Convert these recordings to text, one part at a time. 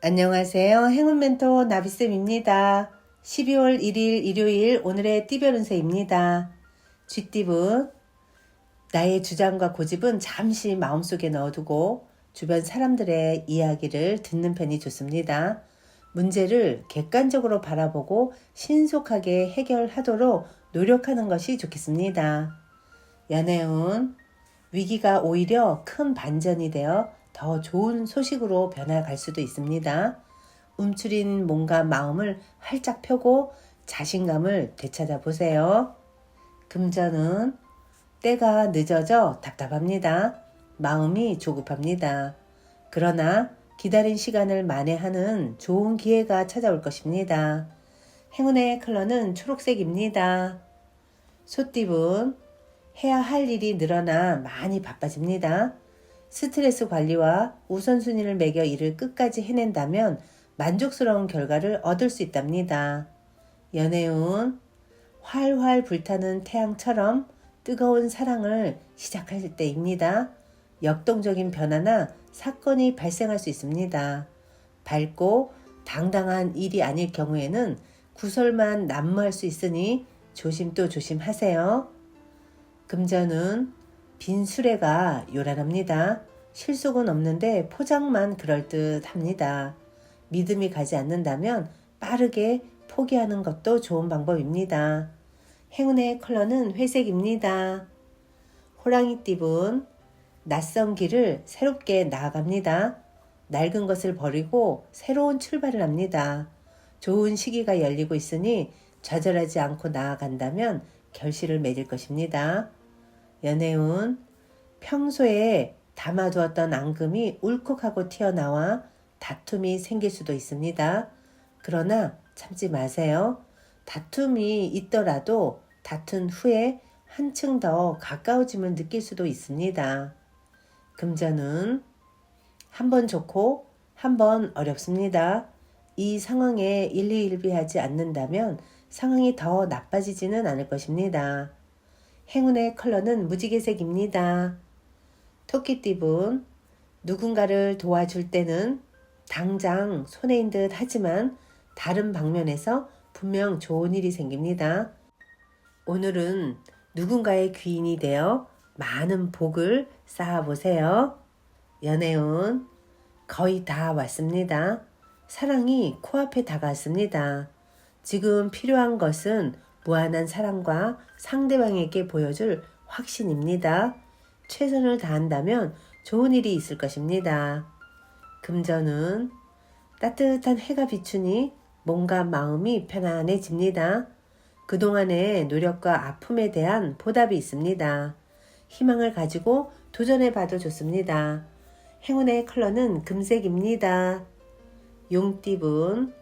안녕하세요. 행운 멘토 나비쌤입니다. 12월 1일 일요일 오늘의 띠별 운세입니다. 쥐띠분, 나의 주장과 고집은 잠시 마음속에 넣어두고 주변 사람들의 이야기를 듣는 편이 좋습니다. 문제를 객관적으로 바라보고 신속하게 해결하도록 노력하는 것이 좋겠습니다. 연애운, 위기가 오히려 큰 반전이 되어 더 좋은 소식으로 변화갈 수도 있습니다. 움츠린 몸과 마음을 활짝 펴고 자신감을 되찾아 보세요. 금전은 때가 늦어져 답답합니다. 마음이 조급합니다. 그러나 기다린 시간을 만회하는 좋은 기회가 찾아올 것입니다. 행운의 컬러는 초록색입니다. 소띠분, 해야 할 일이 늘어나 많이 바빠집니다. 스트레스 관리와 우선순위를 매겨 일을 끝까지 해낸다면 만족스러운 결과를 얻을 수 있답니다. 연애운, 활활 불타는 태양처럼 뜨거운 사랑을 시작할 때입니다. 역동적인 변화나 사건이 발생할 수 있습니다. 밝고 당당한 일이 아닐 경우에는 구설만 난무할 수 있으니 조심 또 조심하세요. 금전은 빈 수레가 요란합니다. 실속은 없는데 포장만 그럴듯합니다. 믿음이 가지 않는다면 빠르게 포기하는 것도 좋은 방법입니다. 행운의 컬러는 회색입니다. 호랑이띠분, 낯선 길을 새롭게 나아갑니다. 낡은 것을 버리고 새로운 출발을 합니다. 좋은 시기가 열리고 있으니 좌절하지 않고 나아간다면 결실을 맺을 것입니다. 연애운, 평소에 담아두었던 앙금이 울컥하고 튀어나와 다툼이 생길 수도 있습니다. 그러나 참지 마세요. 다툼이 있더라도 다툰 후에 한층 더 가까워짐을 느낄 수도 있습니다. 금전은 한 번 좋고 한 번 어렵습니다. 이 상황에 일희일비하지 않는다면 상황이 더 나빠지지는 않을 것입니다. 행운의 컬러는 무지개색입니다. 토끼띠분, 누군가를 도와줄 때는 당장 손해인 듯 하지만 다른 방면에서 분명 좋은 일이 생깁니다. 오늘은 누군가의 귀인이 되어 많은 복을 쌓아보세요. 연애운, 거의 다 왔습니다. 사랑이 코앞에 다가왔습니다. 지금 필요한 것은 무한한 사랑과 상대방에게 보여줄 확신입니다. 최선을 다한다면 좋은 일이 있을 것입니다. 금전은 따뜻한 해가 비추니 몸과 마음이 편안해집니다. 그동안의 노력과 아픔에 대한 보답이 있습니다. 희망을 가지고 도전해봐도 좋습니다. 행운의 컬러는 금색입니다. 용띠분,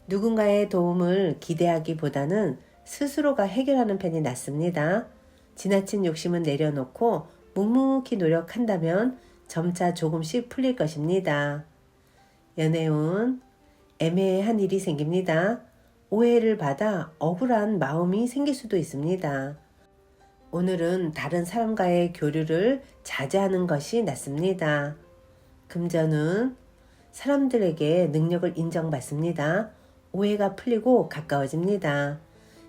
누군가의 도움을 기대하기보다는 스스로가 해결하는 편이 낫습니다. 지나친 욕심은 내려놓고 묵묵히 노력한다면 점차 조금씩 풀릴 것입니다. 연애운, 애매한 일이 생깁니다. 오해를 받아 억울한 마음이 생길 수도 있습니다. 오늘은 다른 사람과의 교류를 자제하는 것이 낫습니다. 금전은 사람들에게 능력을 인정받습니다. 오해가 풀리고 가까워집니다.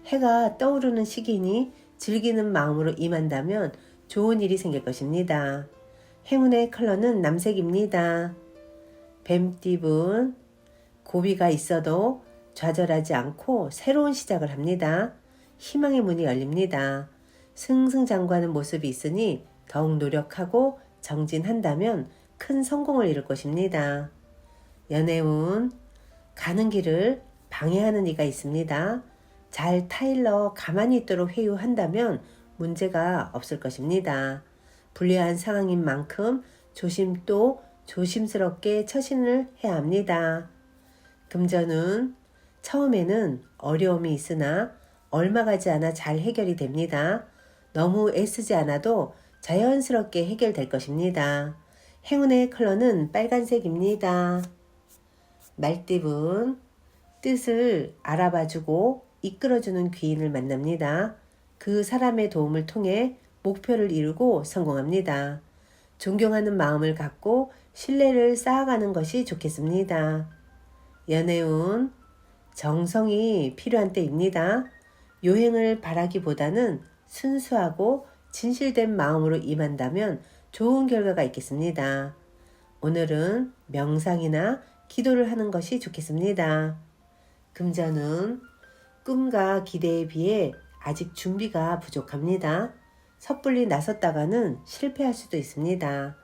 해가 떠오르는 시기니 즐기는 마음으로 임한다면 좋은 일이 생길 것입니다. 행운의 컬러는 남색입니다. 뱀띠분, 고비가 있어도 좌절하지 않고 새로운 시작을 합니다. 희망의 문이 열립니다. 승승장구하는 모습이 있으니 더욱 노력하고 정진한다면 큰 성공을 이룰 것입니다. 연애운, 가는 길을 방해하는 이가 있습니다. 잘 타일러 가만히 있도록 회유한다면 문제가 없을 것입니다. 불리한 상황인 만큼 조심 또 조심스럽게 처신을 해야 합니다. 금전은 처음에는 어려움이 있으나 얼마 가지 않아 잘 해결이 됩니다. 너무 애쓰지 않아도 자연스럽게 해결될 것입니다. 행운의 컬러는 빨간색입니다. 말띠분, 뜻을 알아봐주고 이끌어주는 귀인을 만납니다. 그 사람의 도움을 통해 목표를 이루고 성공합니다. 존경하는 마음을 갖고 신뢰를 쌓아가는 것이 좋겠습니다. 연애운, 정성이 필요한 때입니다. 요행을 바라기보다는 순수하고 진실된 마음으로 임한다면 좋은 결과가 있겠습니다. 오늘은 명상이나 기도를 하는 것이 좋겠습니다. 금전은 꿈과 기대에 비해 아직 준비가 부족합니다. 섣불리 나섰다가는 실패할 수도 있습니다.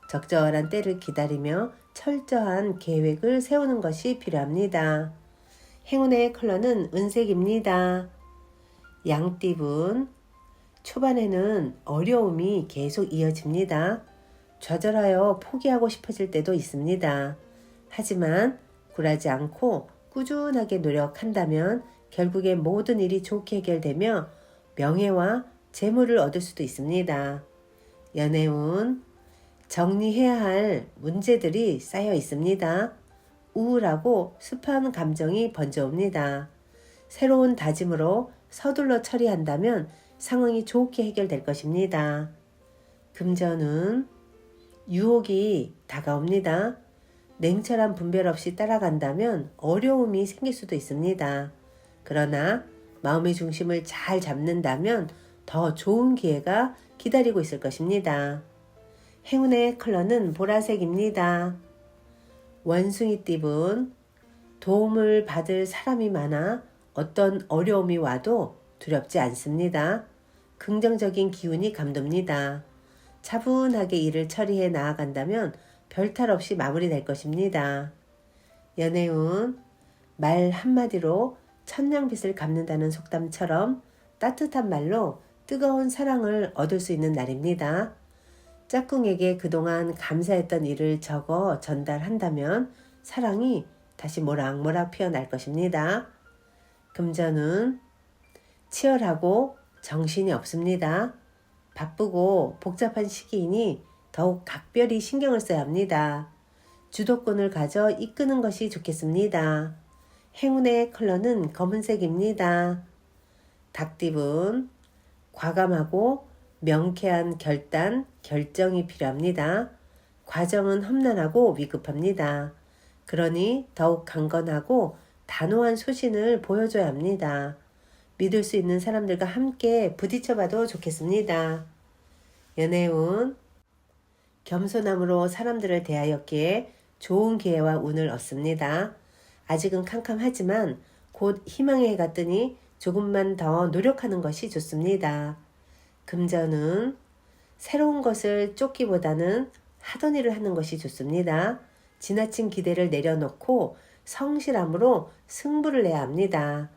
적절한 때를 기다리며 철저한 계획을 세우는 것이 필요합니다. 행운의 컬러는 은색입니다. 양띠분, 초반에는 어려움이 계속 이어집니다. 좌절하여 포기하고 싶어질 때도 있습니다. 하지만 굴하지 않고 꾸준하게 노력한다면 결국에 모든 일이 좋게 해결되며 명예와 재물을 얻을 수도 있습니다. 연애운, 정리해야 할 문제들이 쌓여 있습니다. 우울하고 습한 감정이 번져옵니다. 새로운 다짐으로 서둘러 처리한다면 상황이 좋게 해결될 것입니다. 금전은 유혹이 다가옵니다. 냉철한 분별 없이 따라간다면 어려움이 생길 수도 있습니다. 그러나 마음의 중심을 잘 잡는다면 더 좋은 기회가 기다리고 있을 것입니다. 행운의 컬러는 보라색입니다. 원숭이띠분, 도움을 받을 사람이 많아 어떤 어려움이 와도 두렵지 않습니다. 긍정적인 기운이 감돕니다. 차분하게 일을 처리해 나아간다면 별탈 없이 마무리될 것입니다. 연애운, 말 한마디로 천냥빚을 갚는다는 속담처럼 따뜻한 말로 뜨거운 사랑을 얻을 수 있는 날입니다. 짝꿍에게 그동안 감사했던 일을 적어 전달한다면 사랑이 다시 모락모락 피어날 것입니다. 금전은 치열하고 정신이 없습니다. 바쁘고 복잡한 시기이니 더욱 각별히 신경을 써야 합니다. 주도권을 가져 이끄는 것이 좋겠습니다. 행운의 컬러는 검은색입니다. 닭띠분, 과감하고 명쾌한 결정이 필요합니다. 과정은 험난하고 위급합니다. 그러니 더욱 강건하고 단호한 소신을 보여줘야 합니다. 믿을 수 있는 사람들과 함께 부딪혀봐도 좋겠습니다. 연애운, 겸손함으로 사람들을 대하였기에 좋은 기회와 운을 얻습니다. 아직은 캄캄하지만 곧 희망의 해가 뜨니 조금만 더 노력하는 것이 좋습니다. 금전은 새로운 것을 쫓기보다는 하던 일을 하는 것이 좋습니다. 지나친 기대를 내려놓고 성실함으로 승부를 내야 합니다.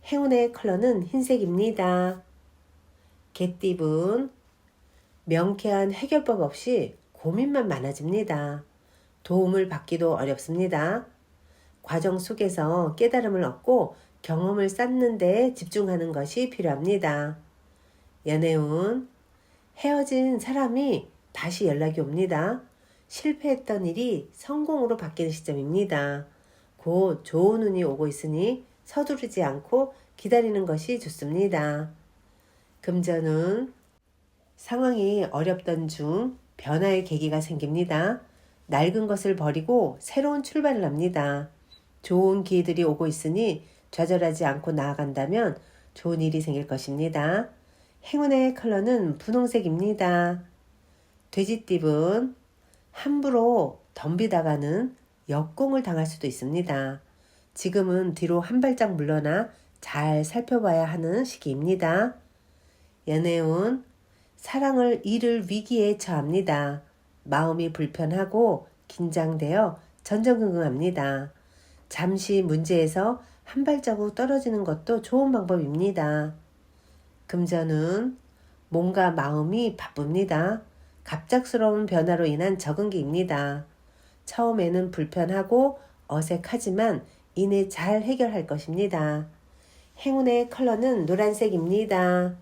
행운의 컬러는 흰색입니다. 개띠분, 명쾌한 해결법 없이 고민만 많아집니다. 도움을 받기도 어렵습니다. 과정 속에서 깨달음을 얻고 경험을 쌓는 데 집중하는 것이 필요합니다. 연애운, 헤어진 사람이 다시 연락이 옵니다. 실패했던 일이 성공으로 바뀌는 시점입니다. 곧 좋은 운이 오고 있으니 서두르지 않고 기다리는 것이 좋습니다. 금전은 상황이 어렵던 중 변화의 계기가 생깁니다. 낡은 것을 버리고 새로운 출발을 합니다. 좋은 기회들이 오고 있으니 좌절하지 않고 나아간다면 좋은 일이 생길 것입니다. 행운의 컬러는 분홍색입니다. 돼지띠분, 함부로 덤비다가는 역공을 당할 수도 있습니다. 지금은 뒤로 한 발짝 물러나 잘 살펴봐야 하는 시기입니다. 연애운, 사랑을 잃을 위기에 처합니다. 마음이 불편하고 긴장되어 전전긍긍합니다. 잠시 문제에서 한 발자국 떨어지는 것도 좋은 방법입니다. 금전은 몸과 마음이 바쁩니다. 갑작스러운 변화로 인한 적응기입니다. 처음에는 불편하고 어색하지만 이내 잘 해결할 것입니다. 행운의 컬러는 노란색입니다.